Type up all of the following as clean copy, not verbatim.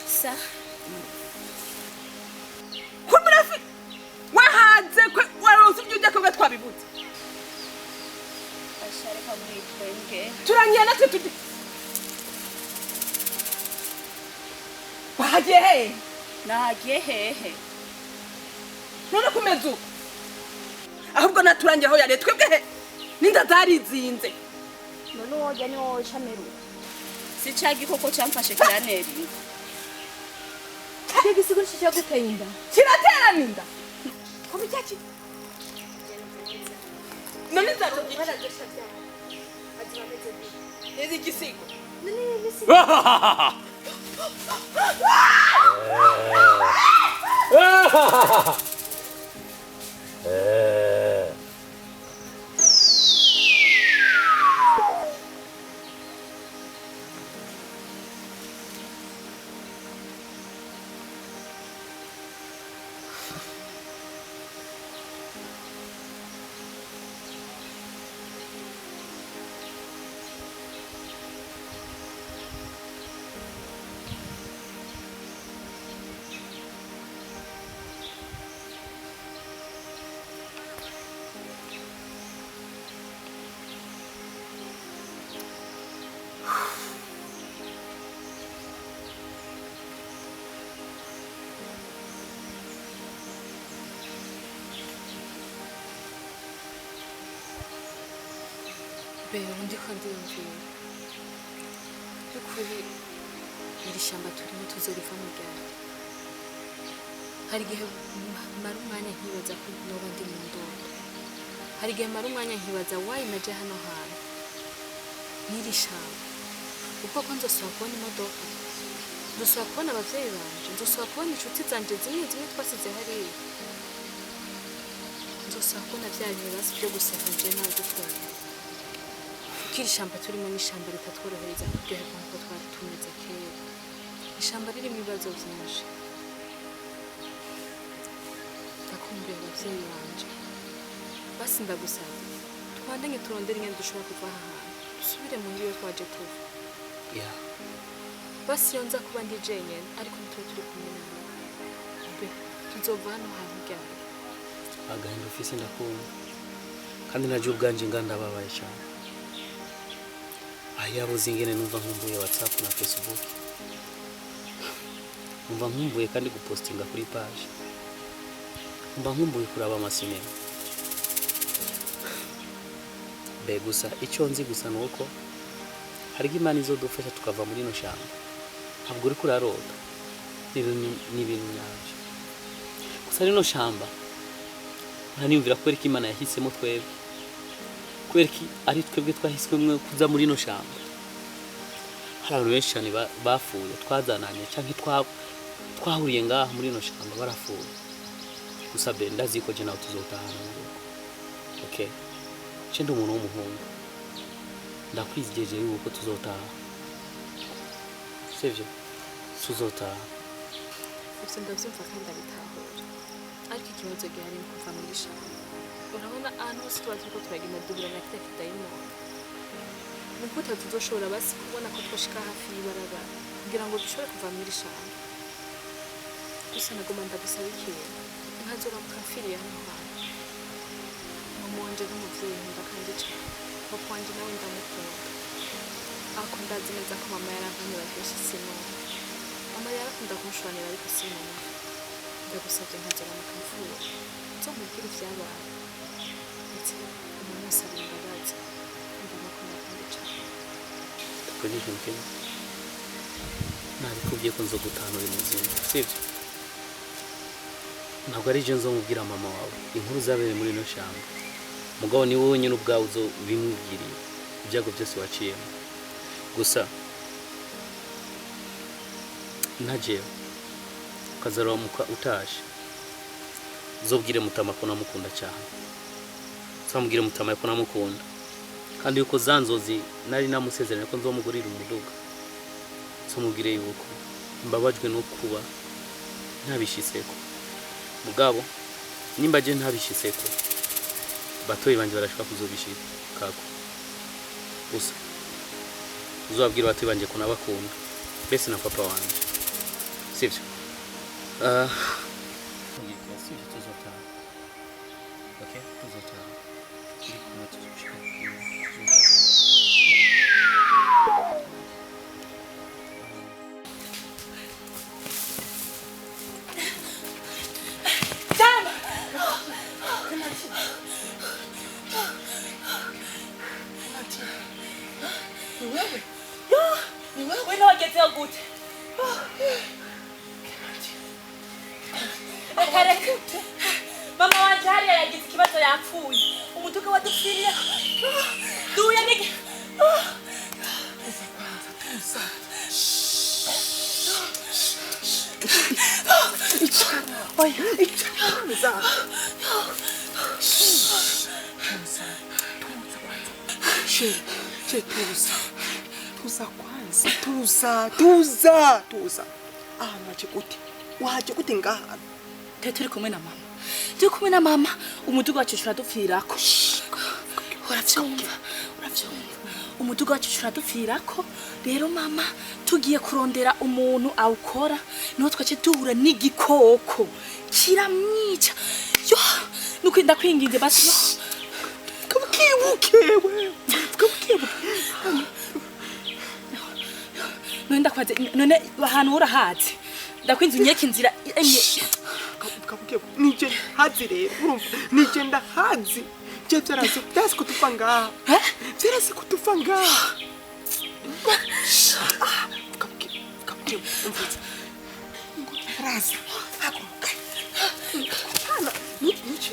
Sa. Kumurafi. Wahanze kwe waronse ibyo ko twabibutse. Ashare ka muri twenge. Turangiye natwe tuti. Wahagiye he? Nahagiye hehe. None kumezu. Ahubwo naturangiye aho yare twebwe he. Ninda zarizinze. None woja ni wowe chameru. Si cagi koko cyamfashe kiraneri. Kiki sigo shija guteinda. Kiratera ninda. Kubicyaki. None zarugi. Ezi gisigo. None nisi. Undi kandi yumviye by'ukuri iri shyamba turimo tuzoriva mu ryari hari igihe mara umwanya nkibaza ko noba ndi mu ndoto hari igihe mara umwanya nkibaza wayi naje hano hantu n'iri shyamba ubwo ko nzosubira kubona imodoka nzosubira kubona abavyeyi banje nzosubira kubona inshuti zanje zimwe twasize hariya nzosubira kubona vya bibazo byo guseka nje nawe dukora Kiri shamba turimo n'ishamba ritatworohereza kuryoherwa nkuko twari tumeze kera. Ishamba ririmo ibibazo byinshi. Ndakumbuye abavyeyi banje. Basi ndagusaba twandanye turondera ingene dushobora kuva aha hantu dusubire mu ngiyo twaje tuva. Yeah. Basi yonza kuba ndi jenyene ariko turi kumwe nawe. Be tuzova hano hantu ryari. Agahinda ufise ndakumva. Kandi naje ubwanje ngandababaye cyane. Ayabuze ingene numva nkumbuye WhatsApp na Facebook. Numva nkumbuye kandi gupostinga kuri page. Numva nkumbuye kuraba amasinema. Be gusa icyo nzi gusa nuko hari imana izodufasha tukava muri no shamba. Ntabwo uri kurarota. Ni ibintu nyabyo. Gusa rino shamba ntaniyumvira ko ari imana yahisemo twebwe. Kwereki ari twebwe twahiswemwe kuza muri no shamba. Hari abantu benshi cyane bafuye twazananye cyangwa twahuriye ngaha muri no shamba barafuye. Gusa be ndazi ko je nawe tuzotahana ngo. Okay. Chendo umuntu w'umuhungu. Ndakwizigeje yuko tuzotaha. Sivyo? Tuzotaha. Ufite ndavyumva kandi ndabitahura. Ariko ikibazo gihari ni kuva muri shamba. Urabona ahantu hose tuba turiko turagenda duhura na kite kidayimoni nigute tuzoshobora basi kubona ko twoshika hafi y'ibarabara kugira ngo dushobore kuva muri shamba gusa nagomba ndagusaba ikintu nkazora mukafiriye hano hantu mama wanje n'umuvyeyi nkunda kandi cyane papa wanje nawe ndamukunda aho ko ndazi neza ko mama yarampanye baryoshye isimo mama yarakunda kumushwanira ariko sinumva ndagusabye nkagera mu kamvura nzomubwira ivyabaye ndetse umuntu wese ari imbabazi ndabona ko nakunda cane tukora ikintu kimwe nabikubwiye ko nzogutahana uri muzima sibyo ntabwo ari je nzomubwira mama wawe inkuru zabereye muri ino shamba mugabo ni wowe nyine ubwawe uzo bimubwiriye ibyago byose waciyemo gusa ntajewe ukazaramuka utaje uzobwire mutama ko namukunda cyane uzamubwire mutama ko namukunda kandi yuko zanzozi nari namusezeranye ko nzomugurira umuduga uzamubwire yuko mbabajwe no kuba ntabishiseko mugabo nimba je ntabishiseko batoyi banje barashaka kuzobishikako gusa uzabwira batoyi banje ko nabakunda bese na papa wanje sivyo okay tuzotana Mama wanje hariya yagize ikibazo yapfuye umuduga wadupfiriye duya nige tuza waje gute ngaha turi kumwe na mama turi kumwe na mama umuduga wacu uradupfirako uravyumva umuduga wacu uradupfirako rero mama tugiye kurondera umuntu awukora niho twace duhura n'igikoko kiramwica yo nuko ndakwinginze basi kabukebukewe none ahantu urahazi ndakwinze unyeke inzira kabukebu nije hazi rero urumva nije ndahazi je byarazi kutufa ngaha byarazi kutufa ngaha kabukebu umvise raza haguruka hana nice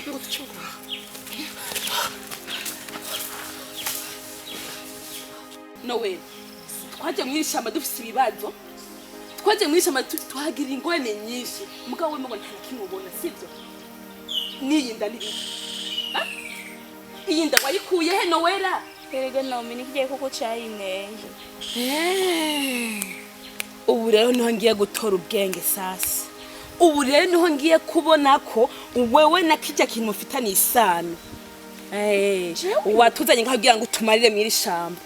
ngo tuchunga nowe twaje mu ishamba dufite ibibazo twaje mu ishamba tuhagira ingorane nyinshi mugabo we ngo ntakimubona sibyo niyinda ni iyinda wayikuye he nowera erega nawe nikigiye koko cyayineye ubu rero niho ngiye gutora ubwenge sasa ubu rero niho ngiye kubona ko wewe na kijya kintu mufitanye isano watuzanye nkagira ngo tumarire mu ishamba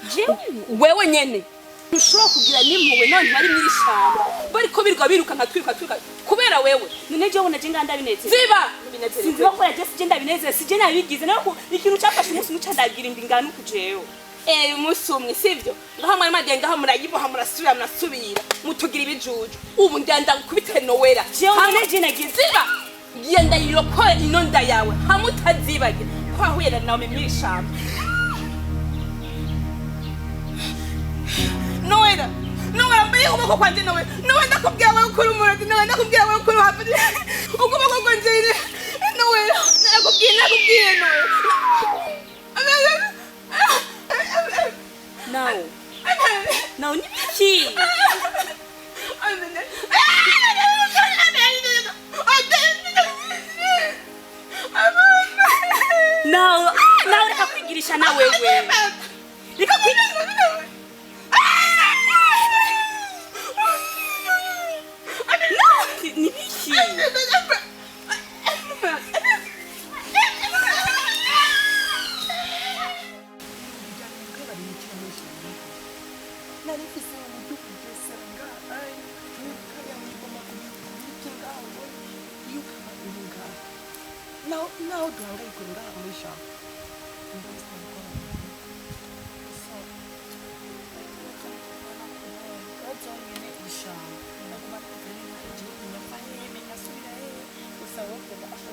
wewe nyene ushobora kugira nimpuwe none bari mu ishamba bari ko birwa biruka nkatwiruka kubera wewe none je ubona je nganda bineze ziba sinzi ko ya je ndabineze sije nabigize nako ikintu cyafashe umunsi muca ndagira imbingano kujeyo umunsi umwe sivyo ngaho mwari magenga ngaho murayiboha murasubira mutugira ibijuju ubu ndanda kubitera nowera hamwe je nagize ziba genda yirokora inonda yawe hamutazibage kwahuye nawe mu ishamba Noera mbaye uboko kwanje nowe ndakubwira wewe ukuri umuradi nowe ndakubwira wewe ukuri hafi ukuboko kwanje nowe nakubwiye nowe Now ni biki Now reka kwigirisha na wewe reka kwigirisha ni biki Now do I go ngaha muri shamba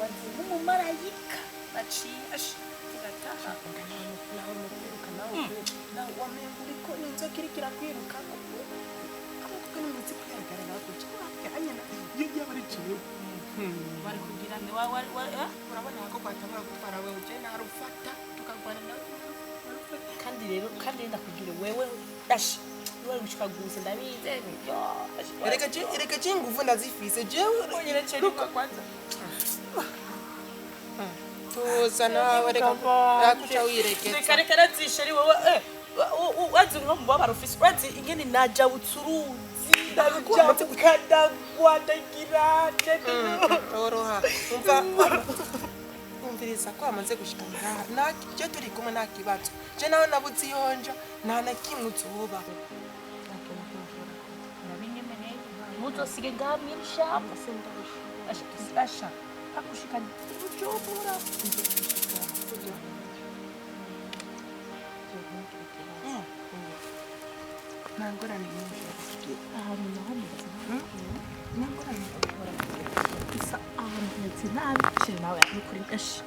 ibaze nk'umumarayika baciye tugataha nawe mukwiruka nawe wamenga uriko n'inzoka iriko irakwiruka kuko n'umutsi kwihagarara kuki wakanya iyo byaba ari jewe bari kugira ngo urabona ko kwatabara gutwara wewe je narufata tukagwana nawe kandi ndakubwira wewe wewe gushika gusa ndabize ereka je nguvu ndazifise jewe onyine cyo kwanza tuza nawe reka yakuca wirekeza reka razisha ari wowe wazi nko mubabara ufise wazi ingene naja utsuruzi ndaruja ukadagwadagira oroha umviriza ko amaze gushika ngaha je turi kumwe nakibazo je nawe nabuzi yonja nta na kimwe uzoba muzosige ngaha mw'ishamba asha akushika ucobora nangorane nyinshi ahantu naho meze nangorane isa ahantu meze nabi shira nawe yakuri asha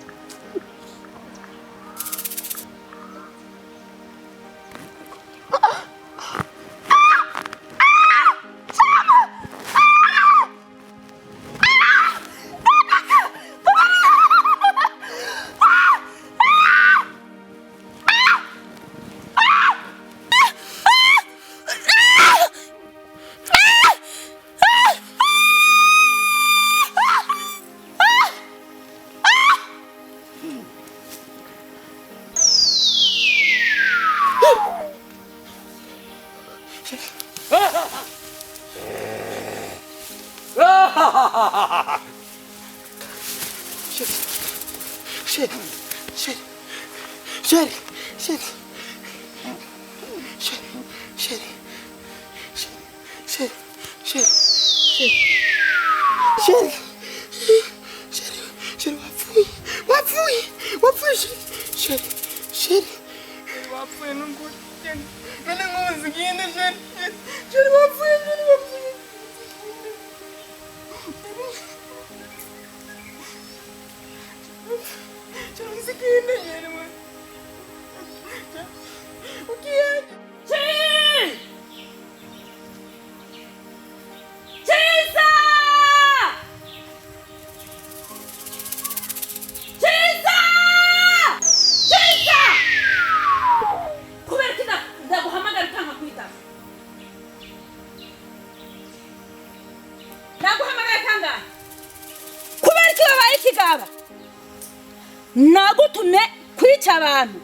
nagutumye kwica abantu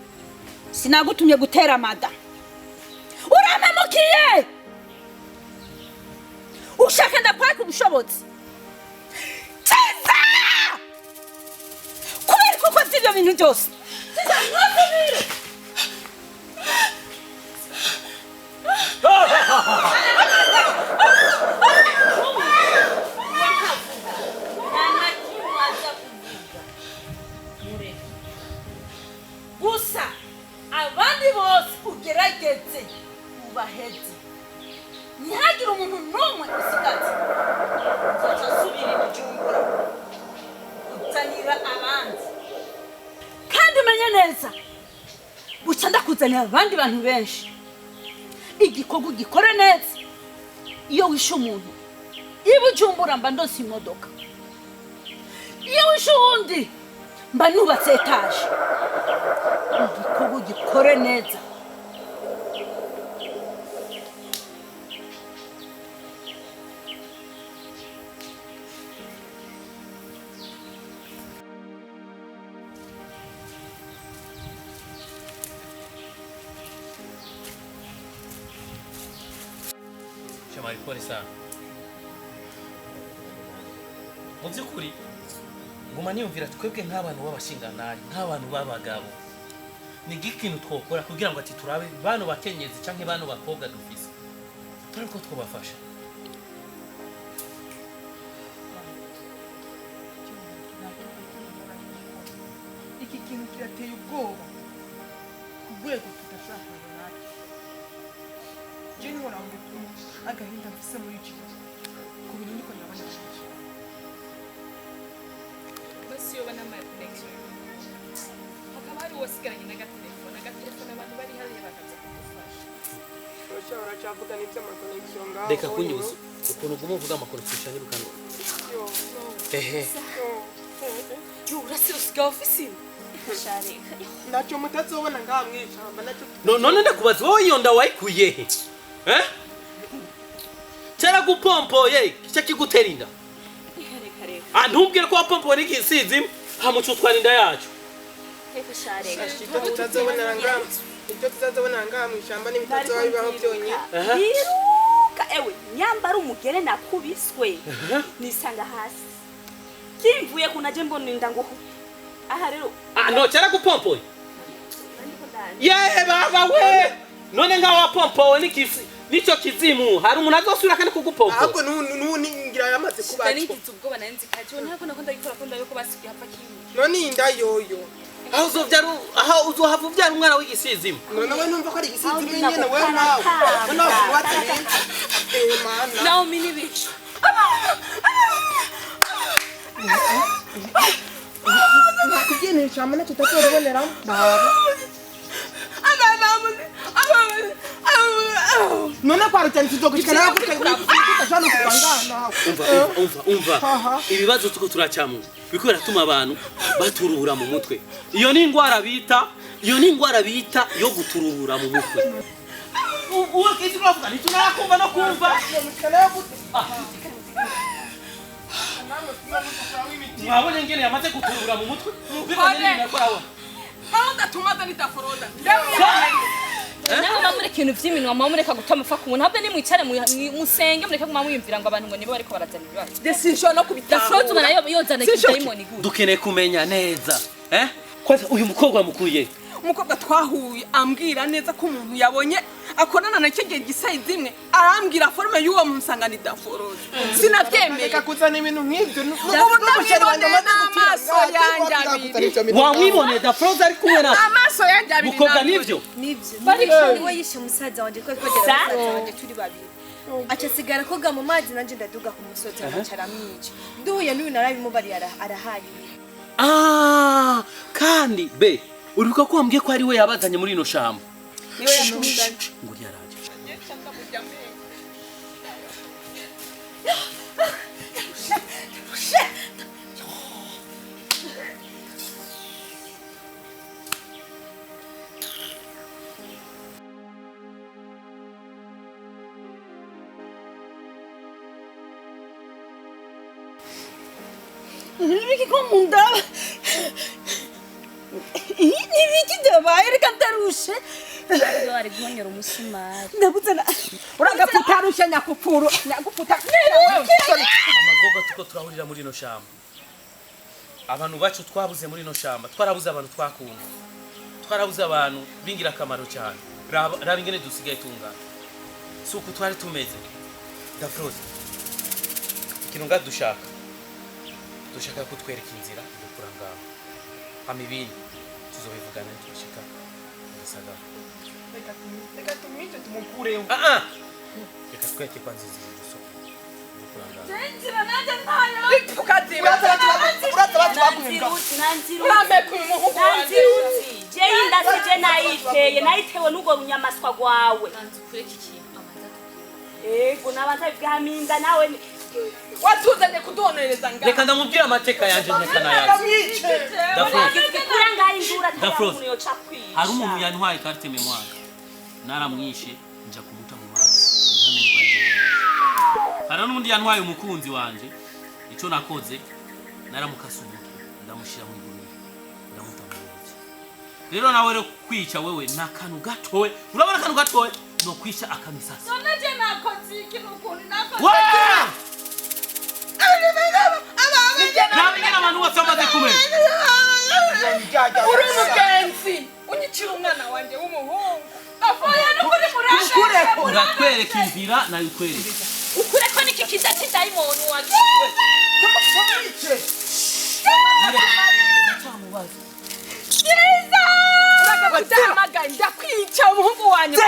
sinagutumye gutera amada uramemukiye ushaka ndakwaka ubushobozi kiza kubera kuko z'ibyo bintu byose kiza ntusubire gusa abandi bose ugerageze ubaheze ntihagire umuntu n'umwe usigaze uzaca asubira Bujumbura uzanira abandi kandi umenye neza guca ndakuzanira abandi bantu benshi igikorwa ugikore neza iyo wishe umuntu i Bujumbura mba ndose imodoka iyo wishe uwundi mba nubatse etaje igikorwa ugikore neza Shamari pole sana. Mu by'ukuri nguma niyumvira twebwe nk'abantu b'abashinganayi nk'abantu b'abagabo ni ikintu twokora kugira ngo ati turabe bano bakenyezi canke bano bakobwa dufise turabe ko twobafasha. iki kintu kirateye ubwoba ku rwego tudashaka runaka je nkora ngo agahinda mfise muri iki gihe ku bintu ndiko ndabona basi si yoba n'ama connection hakaba hari wasigaranye n'agatelefone abantu bari hariya bakaza kudufasha ushobora cyavuga n'ibyo amakonegisiyo ngaho reka kunyuza ukuntu uguma uvuga amakonegisiyo anyirukana ehe yo urasiye usigaye ofisini Shareka. ntacyo mutazobona ngaha mw'ishamba nacyo none ndakubaza wowe iyo nda wayikuye he cyara gupompoye cyo kigutera inda Reka reka. ntubwire ko wapompoye n'igisizi hamuca utwara inda yacu Reka shareka. ibyo tutazobonera ngaha ibyo tutazobonera ngaha mw'ishamba n'ibitazoba bibaho byonyine Biruka ewe nyambara umugere nakubiswe. Nisanga hasi. Kimvuye kunaje mbona inda ngo aha rero no cyara gupompoye yeee baba we none ngaho wapompowe n'icyo kizimu hari umuntu azosubira kandi kugupompoye ahubwo n'uningira yamaze kubaco nigitse ubwoba nanzi kaje ntabwo nakunda gikora kunda yuko basigaye hapfa kimwe none inda yoyo aho uzohava ubyara umwana w'igisizimu none we numva ko ari igisizi nyine we nawe watse mana naho mini bicho nakugene ishamba nacyo tutazobonera none kwarutse tuzogushikana tutashana kubangana umva ibibazo tuko turacamo biko biratuma abantu baturura mu mutwe iyo ni indwara bita yo guturura mu mutwe uwo kizi uravuga ntitunakumva no kumva mwabonye ngene yamaze guturura mu mutwe biko nini nakora Manda tumada nitaforoda naho bamure ikintu vy'iminwa mamureka gutamufa ku muntu habe ni mwicare musenge mureke kuma mwiyumvira ngo abantu ngo nibo bariko barazana ibibazo desisho no kubitaho dafroze nayo yozana ikidayimoni gute dukeneye kumenya neza kwanza uyu mukobwa mukuye umukobwa twahuye ambwira neza ko umuntu yabonye akorana na cyo gihe gisayizi imwe arambwira forme y'uwo musangani daforoze sinavyemeye kuzana ibintu nk'ibyo n'amaso yanjye abiri wamwiboneye dafroze ari kumwe na amaso yanjye abiri mukobwa nivyo niwe yishe umusaza wanje twari twagera umusaza wanje turi babiri aca asigara koga mu mazi nanje ndaduga ku musozi aracara mwica duhuye n'uyu narabimubariye araharira kandi be uribuka ko wambwiye ko ari we yabazanye muri ino shamba niwe yatuzanye ngo yaraje nibiki ko munda nibiki dabaye reka ndarushe ari guhonyera umusumari. ndabuze na uragaputarusha nyakupfuru nyaguputa amagogo tuko turahurira muri ino shamba abantu bacu twabuze muri ino shamba twarabuze abantu twakunda twarabuze abantu bingira akamaro cyane raba ingene dusigaye tungana suko twari tumeze dafroze ikintu dushaka kutwereka inzira yo kurangama amibini tuzobivugana tushika ndasagara reka tumwice tumukureho reka twete kwanza inzira dusoko yo kurangama Nzira nanje ntayo tukaziba Nanziruti jeyi ndasije nayitewe n'ugo runyamaswa rwawe. Ego nabanza bigaminda nawe watuzanye kudonereza ngana reka ndamubwira amateka yanje nyakana yaje kuranga indura Dafroze. tayo chakwisha. hari umuntu yantwaye carte memoire naramwishe nja kumuta mu mazi ntamenye ko ari hari n'undi yantwaye umukunzi wanje ico nakoze naramukasa umutwe ndamushira mu iguru ndamuta mu ruzi rero nawe rero kwica wewe nakanu gatowe urabona kanu gatowe no kwica akamisasa naje nakoze ikintu kundi nakoze nabigena abantu bose bamaze kumenya uri umugenzi unyicira umwana wanje w'umuhungu afoya n'ukuri murashe uratwereka inzira nayo ukwereka ukure ko niki kiza kidayimoni wagiwe uragakutamagaye ndakwica umuhungu wanyu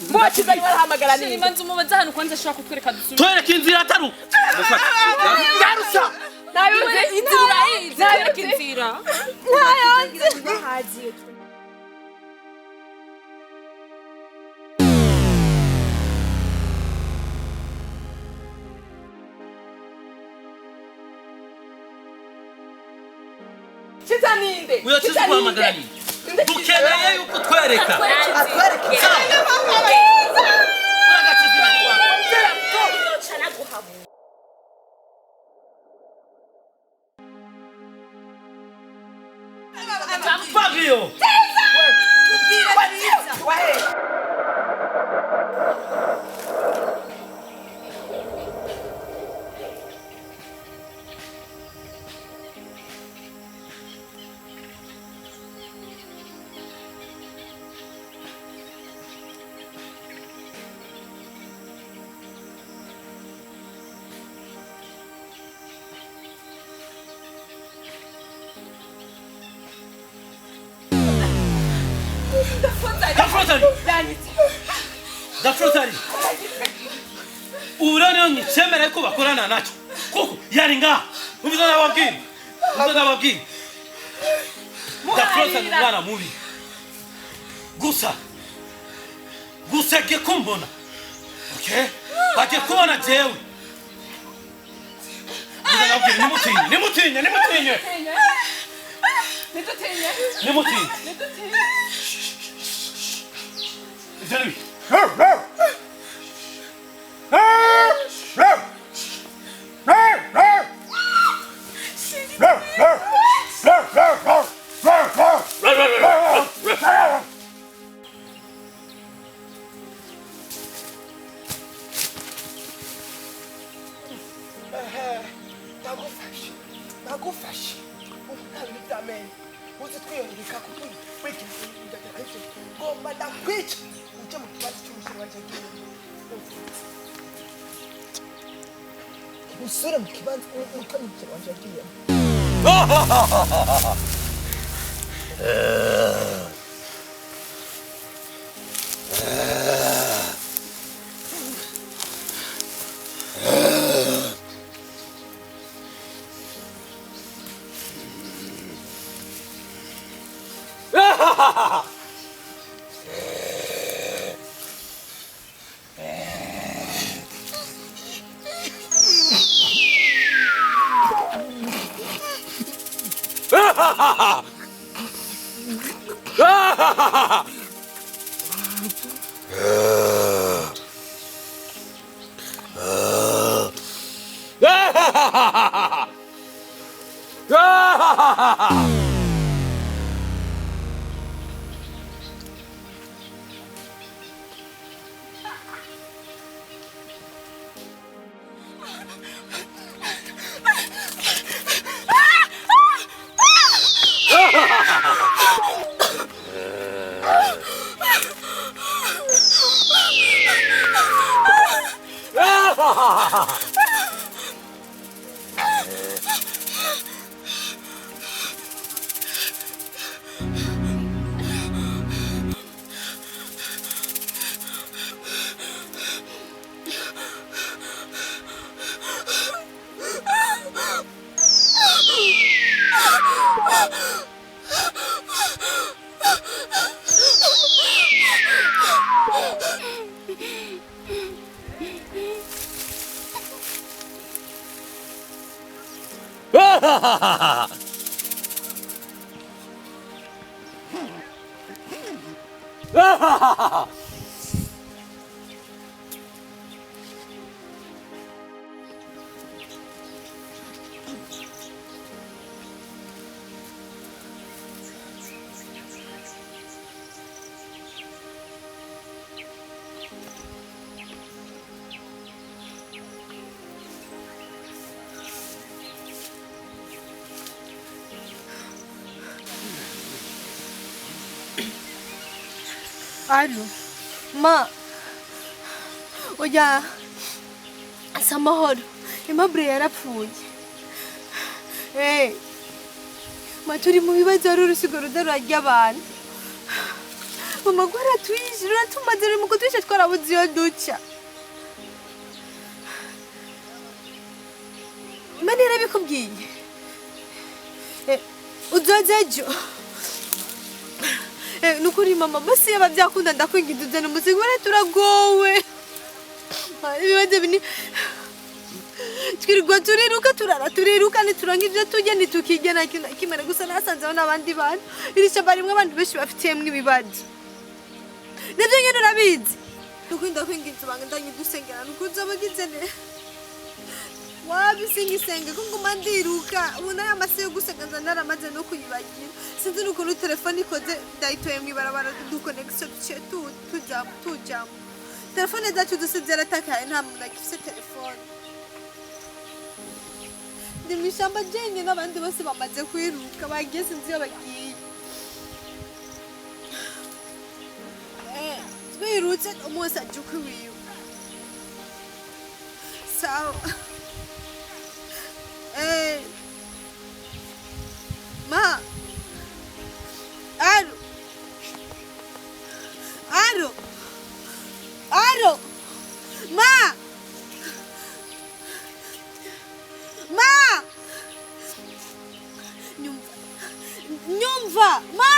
mbokizanye barahamagara nini manzi umubaza hano kwanza ashaka kutwereka dusubire twereka inzira ataru ndarusa inzira urayizi kwereka inzira bahaziye Chiza ninde? Uyo chiza kuhamagara ni. Dukeneye yuko twereka. atwereke Uragachizira kwa. cyana guhamu Fabio. Dafrotari. Urani ni chemera ko bakorana nacho. Koko yaringa. Umuzana wabwini. Dafrotari mwana mubi. Gusa ge kumbona. Okay? Bage kubona jewe. Umuzana wabwini nimutinye. Nimutinye. Jeremy. Nagufashe utabitamenye uzi twiyongeka kukwika ngomba ndakwica uje mu kibazo cy'umusoro wanje usure mu kibanza umusoro wanje agiye Alo, ma, oya, samahoro, Aimable yarapfuye. Ma turi mu bibazo ari urusigo rudarurya abantu. Mama gwara twishyura tumaze mu kutwisha twarabuze iyo duca. Imana yarabikubwiye. Uzozejo. Nukuri mama basi yaba byakunda ndakwingiza uzana umuzigo wari turagowe. Ibibazo bini twirirwa turiruka nituranka ibyo tujya nitukigena kimara gusa nasanzeho n'abandi bantu iri shamba rimwe abantu benshi bafitiyemo ibibazo nibyo nyine urabizi nukunda kwingiza ubanga ndanyidusengera nukunze abagize ne wabisingisenge ko nguma ndiruka ubu nayo amase yo gusenga naramaze no kuyibagira sinzi nukuntu telefone ikoze ndayitoye mu ibarabara dukonegisiyo duciye tujyamo telefone zacu zose zaratakaye nta muntu agifite telefone ndi mu ishyamba jyenyine n'abandi bose bamaze kwiruka bagiye sinzi iyo bagiye twirutse umunsi ajya ukwiwiwe sawa ma aro ma nyumva ma